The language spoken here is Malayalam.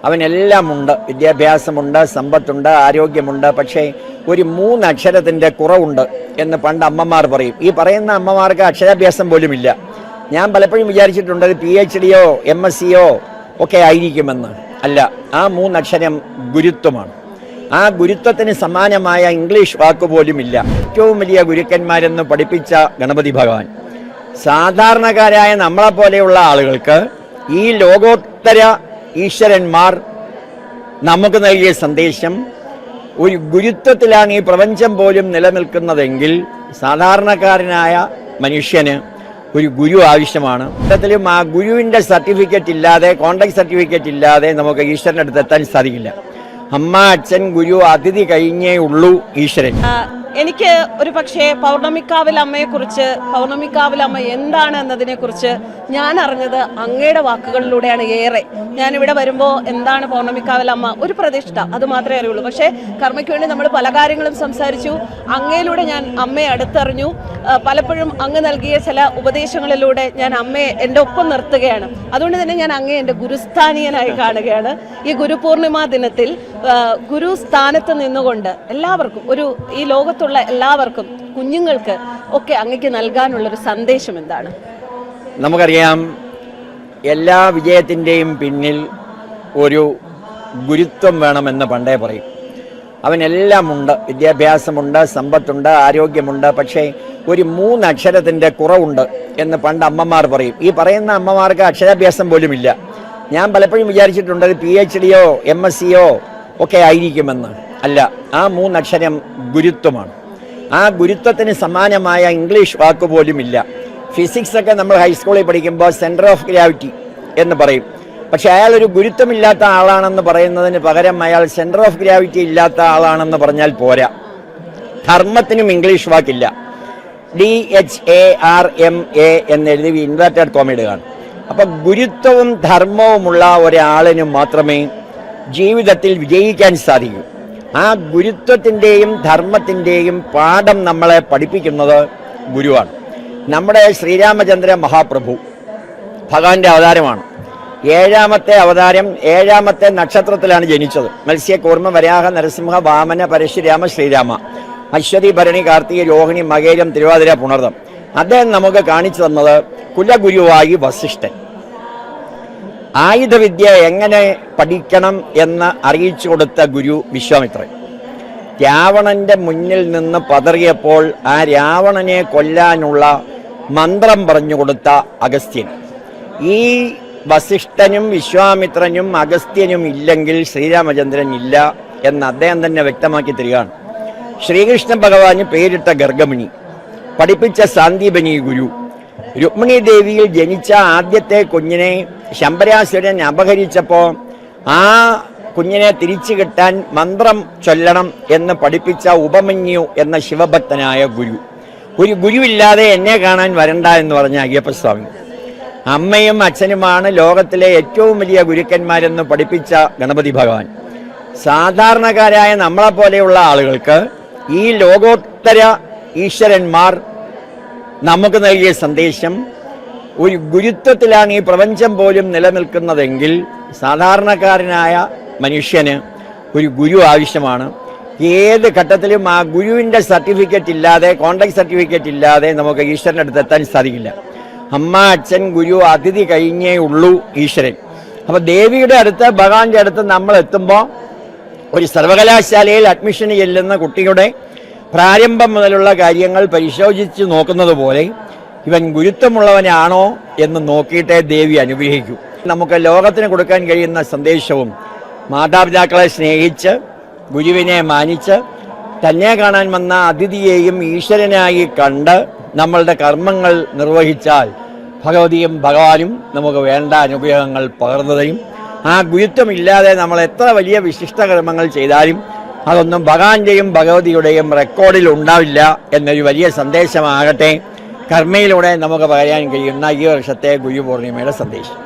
അവനെല്ലാം ഉണ്ട്, വിദ്യാഭ്യാസമുണ്ട്, സമ്പത്തുണ്ട്, ആരോഗ്യമുണ്ട്. പക്ഷേ ഒരു 3 അക്ഷരത്തിൻ്റെ കുറവുണ്ട് എന്ന് പണ്ട് അമ്മമാർ പറയും. ഈ പറയുന്ന അമ്മമാർക്ക് അക്ഷരാഭ്യാസം പോലും ഇല്ല. ഞാൻ പലപ്പോഴും വിചാരിച്ചിട്ടുണ്ട് അത് PhDയോ MSCയോ ഒക്കെ ആയിരിക്കുമെന്ന്. അല്ല, ആ 3 അക്ഷരം ഗുരുത്വമാണ്. ആ ഗുരുത്വത്തിന് സമാനമായ ഇംഗ്ലീഷ് വാക്ക് പോലുമില്ല. ഏറ്റവും വലിയ ഗുരുക്കന്മാരെന്ന് പഠിപ്പിച്ച ഗണപതി ഭഗവാൻ സാധാരണക്കാരായ നമ്മളെപ്പോലെയുള്ള ആളുകൾക്ക് ഈ ലോകോത്തര ഈശ്വരന്മാർ നമുക്ക് നൽകിയ സന്ദേശം, ഒരു ഗുരുത്വത്തിലാണ് ഈ പ്രപഞ്ചം പോലും നിലനിൽക്കുന്നതെങ്കിൽ സാധാരണക്കാരനായ മനുഷ്യന് ഒരു ഗുരു ആവശ്യമാണ്. ത്തിലും ആ ഗുരുവിൻ്റെ സർട്ടിഫിക്കറ്റ് ഇല്ലാതെ, കോൺടാക്ട് സർട്ടിഫിക്കറ്റ് ഇല്ലാതെ നമുക്ക് ഈശ്വരൻ്റെ അടുത്ത് എത്താൻ സാധിക്കില്ല. അമ്മ, അച്ഛൻ, ഗുരു, അതിഥി കഴിഞ്ഞേ ഉള്ളൂ ഈശ്വരൻ. എനിക്ക് ഒരു പക്ഷേ പൗർണമിക്കാവിലമ്മയെക്കുറിച്ച്, പൗർണമിക്കാവിലമ്മ എന്താണ് എന്നതിനെക്കുറിച്ച് ഞാൻ അറിഞ്ഞത് അങ്ങയുടെ വാക്കുകളിലൂടെയാണ് ഏറെ. ഞാനിവിടെ വരുമ്പോൾ എന്താണ് പൗർണമിക്കാവിലമ്മ, ഒരു പ്രതിഷ്ഠ, അത് മാത്രമേ അറിയുള്ളൂ. പക്ഷേ കർമ്മയ്ക്ക് വേണ്ടി നമ്മൾ പല കാര്യങ്ങളും സംസാരിച്ചു. അങ്ങയിലൂടെ ഞാൻ അമ്മയെ അടുത്തറിഞ്ഞു. പലപ്പോഴും അങ്ങ് നൽകിയ ചില ഉപദേശങ്ങളിലൂടെ ഞാൻ അമ്മയെ എൻ്റെ ഒപ്പം നിർത്തുകയാണ്. അതുകൊണ്ട് തന്നെ ഞാൻ അങ്ങയെ എൻ്റെ ഗുരുസ്ഥാനീയനായി കാണുകയാണ്. ഈ ഗുരുപൂർണിമ ദിനത്തിൽ ഗുരുസ്ഥാനത്ത് നിന്നുകൊണ്ട് എല്ലാവർക്കും, ഈ ലോകത്തുള്ള എല്ലാവർക്കും, കുഞ്ഞുങ്ങൾക്ക് ഒക്കെ അങ്ങക്ക് നൽകാനുള്ളൊരു സന്ദേശം എന്താണ്? നമുക്കറിയാം, എല്ലാ വിജയത്തിൻ്റെയും പിന്നിൽ ഒരു ഗുരുത്വം വേണമെന്ന് പണ്ടേ പറയും. അവനെല്ലാം ഉണ്ട്, വിദ്യാഭ്യാസമുണ്ട്, സമ്പത്തുണ്ട്, ആരോഗ്യമുണ്ട്. പക്ഷേ ഒരു 3 അക്ഷരത്തിൻ്റെ കുറവുണ്ട് എന്ന് പണ്ട് അമ്മമാർ പറയും. ഈ പറയുന്ന അമ്മമാർക്ക് അക്ഷരാഭ്യാസം പോലുമില്ല. ഞാൻ പലപ്പോഴും വിചാരിച്ചിട്ടുണ്ട് അത് PhDയോ MSCയോ ഒക്കെ ആയിരിക്കുമെന്ന്. അല്ല, ആ 3 അക്ഷരം ഗുരുത്വമാണ്. ആ ഗുരുത്വത്തിന് സമാനമായ ഇംഗ്ലീഷ് വാക്ക് പോലുമില്ല. ഫിസിക്സൊക്കെ നമ്മൾ ഹൈസ്കൂളിൽ പഠിക്കുമ്പോൾ സെൻറ്റർ ഓഫ് ഗ്രാവിറ്റി എന്ന് പറയും. പക്ഷെ അയാൾ ഒരു ഗുരുത്വമില്ലാത്ത ആളാണെന്ന് പറയുന്നതിന് പകരം അയാൾ സെൻറ്റർ ഓഫ് ഗ്രാവിറ്റി ഇല്ലാത്ത ആളാണെന്ന് പറഞ്ഞാൽ പോരാ. ധർമ്മത്തിനും ഇംഗ്ലീഷ് വാക്കില്ല. DHARMA എന്നെഴുതി ഇൻവേർട്ടഡ് കോമ ഇടുകയാണ്. അപ്പം ഗുരുത്വവും ധർമ്മവുമുള്ള ഒരാളിന് മാത്രമേ ജീവിതത്തിൽ വിജയിക്കാൻ സാധിക്കൂ. ആ ഗുരുത്വത്തിൻ്റെയും ധർമ്മത്തിൻ്റെയും പാഠം നമ്മളെ പഠിപ്പിക്കുന്നത് ഗുരുവാണ്. നമ്മുടെ ശ്രീരാമചന്ദ്ര മഹാപ്രഭു ഭഗവാന്റെ അവതാരമാണ്. 7ാമത്തെ അവതാരം 7ാമത്തെ നക്ഷത്രത്തിലാണ് ജനിച്ചത്. മത്സ്യകൂർമ്മ, വരാഹ, നരസിംഹ, വാമന, പരശുരാമ, ശ്രീരാമ. അശ്വതി, ഭരണി, കാർത്തിക, രോഹിണി, മകേരം, തിരുവാതിര, പുണർദം. അദ്ദേഹം നമുക്ക് കാണിച്ചു തന്നത് കുലഗുരുവായി വസിഷ്ഠൻ. ആയുധവിദ്യ എങ്ങനെ പഠിക്കണം എന്ന് അറിയിച്ചു കൊടുത്ത ഗുരു വിശ്വാമിത്രൻ. രാവണന്റെ മുന്നിൽ നിന്ന് പതറിയപ്പോൾ ആ രാവണനെ കൊല്ലാനുള്ള മന്ത്രം പറഞ്ഞു കൊടുത്ത അഗസ്ത്യൻ. ഈ വസിഷ്ഠനും വിശ്വാമിത്രനും അഗസ്ത്യനും ഇല്ലെങ്കിൽ ശ്രീരാമചന്ദ്രൻ ഇല്ല എന്ന് അദ്ദേഹം തന്നെ വ്യക്തമാക്കി തരികയാണ്. ശ്രീകൃഷ്ണ ഭഗവാന് പേരിട്ട ഗർഗമണി, പഠിപ്പിച്ച സാന്ദീപനി ഗുരു. രുക്മിണി ദേവിയിൽ ജനിച്ച ആദ്യത്തെ കുഞ്ഞിനെ ശമ്പരാസുരൻ അപഹരിച്ചപ്പോൾ ആ കുഞ്ഞിനെ തിരിച്ചു കിട്ടാൻ മന്ത്രം ചൊല്ലണം എന്ന് പഠിപ്പിച്ച ഉപമന്യു എന്ന ശിവഭക്തനായ ഗുരു. ഒരു ഗുരുവില്ലാതെ എന്നെ കാണാൻ വരണ്ട എന്ന് പറഞ്ഞ അയ്യപ്പസ്വാമി. അമ്മയും അച്ഛനുമാണ് ലോകത്തിലെ ഏറ്റവും വലിയ ഗുരുക്കന്മാരെന്ന് പഠിപ്പിച്ച ഗണപതി ഭഗവാൻ. സാധാരണക്കാരായ നമ്മളെപ്പോലെയുള്ള ആളുകൾക്ക് ഈ ലോകോത്തര ഈശ്വരന്മാർ നമുക്ക് നൽകിയ സന്ദേശം, ഒരു ഗുരുത്വത്തിലാണ് ഈ പ്രപഞ്ചം പോലും നിലനിൽക്കുന്നതെങ്കിൽ സാധാരണക്കാരനായ മനുഷ്യന് ഒരു ഗുരു ആവശ്യമാണ്. ഏത് ഘട്ടത്തിലും ആ ഗുരുവിൻ്റെ സർട്ടിഫിക്കറ്റ് ഇല്ലാതെ, കോൺടാക്ട് സർട്ടിഫിക്കറ്റ് ഇല്ലാതെ നമുക്ക് ഈശ്വരൻ്റെ അടുത്ത് എത്താൻ സാധിക്കില്ല. അമ്മ, അച്ഛൻ, ഗുരു, അതിഥി കഴിഞ്ഞേ ഉള്ളൂ ഈശ്വരൻ. അപ്പോൾ ദേവിയുടെ അടുത്ത്, ഭഗവാന്റെ അടുത്ത് നമ്മൾ എത്തുമ്പോൾ ഒരു സർവകലാശാലയിൽ അഡ്മിഷന് ചെല്ലുന്ന കുട്ടിയുടെ പ്രാരംഭം മുതലുള്ള കാര്യങ്ങൾ പരിശോധിച്ച് നോക്കുന്നത് പോലെ ഇവൻ ഗുരുത്വമുള്ളവനാണോ എന്ന് നോക്കിയിട്ടേ ദേവി അനുഗ്രഹിക്കൂ. നമുക്ക് ലോകത്തിന് കൊടുക്കാൻ കഴിയുന്ന സന്ദേശവും മാതാപിതാക്കളെ സ്നേഹിച്ച്, ഗുരുവിനെ മാനിച്ച്, തന്നെ കാണാൻ വന്ന അതിഥിയെയും ഈശ്വരനായി കണ്ട് നമ്മളുടെ കർമ്മങ്ങൾ നിർവഹിച്ചാൽ ഭഗവതിയും ഭഗവാനും നമുക്ക് വേണ്ട അനുഗ്രഹങ്ങൾ പകർന്നതും. ആ ഗുരുത്വമില്ലാതെ നമ്മൾ എത്ര വലിയ വിശിഷ്ട കർമ്മങ്ങൾ ചെയ്താലും അതൊന്നും ഭഗവാന്റെയും ഭഗവതിയുടെയും റെക്കോർഡിൽ ഉണ്ടാവില്ല എന്നൊരു വലിയ സന്ദേശമാകട്ടെ കർമ്മയിലൂടെ നമുക്ക് പറയാൻ കഴിയുന്ന ഈ വർഷത്തെ ഗുരുപൂർണിമയുടെ സന്ദേശം.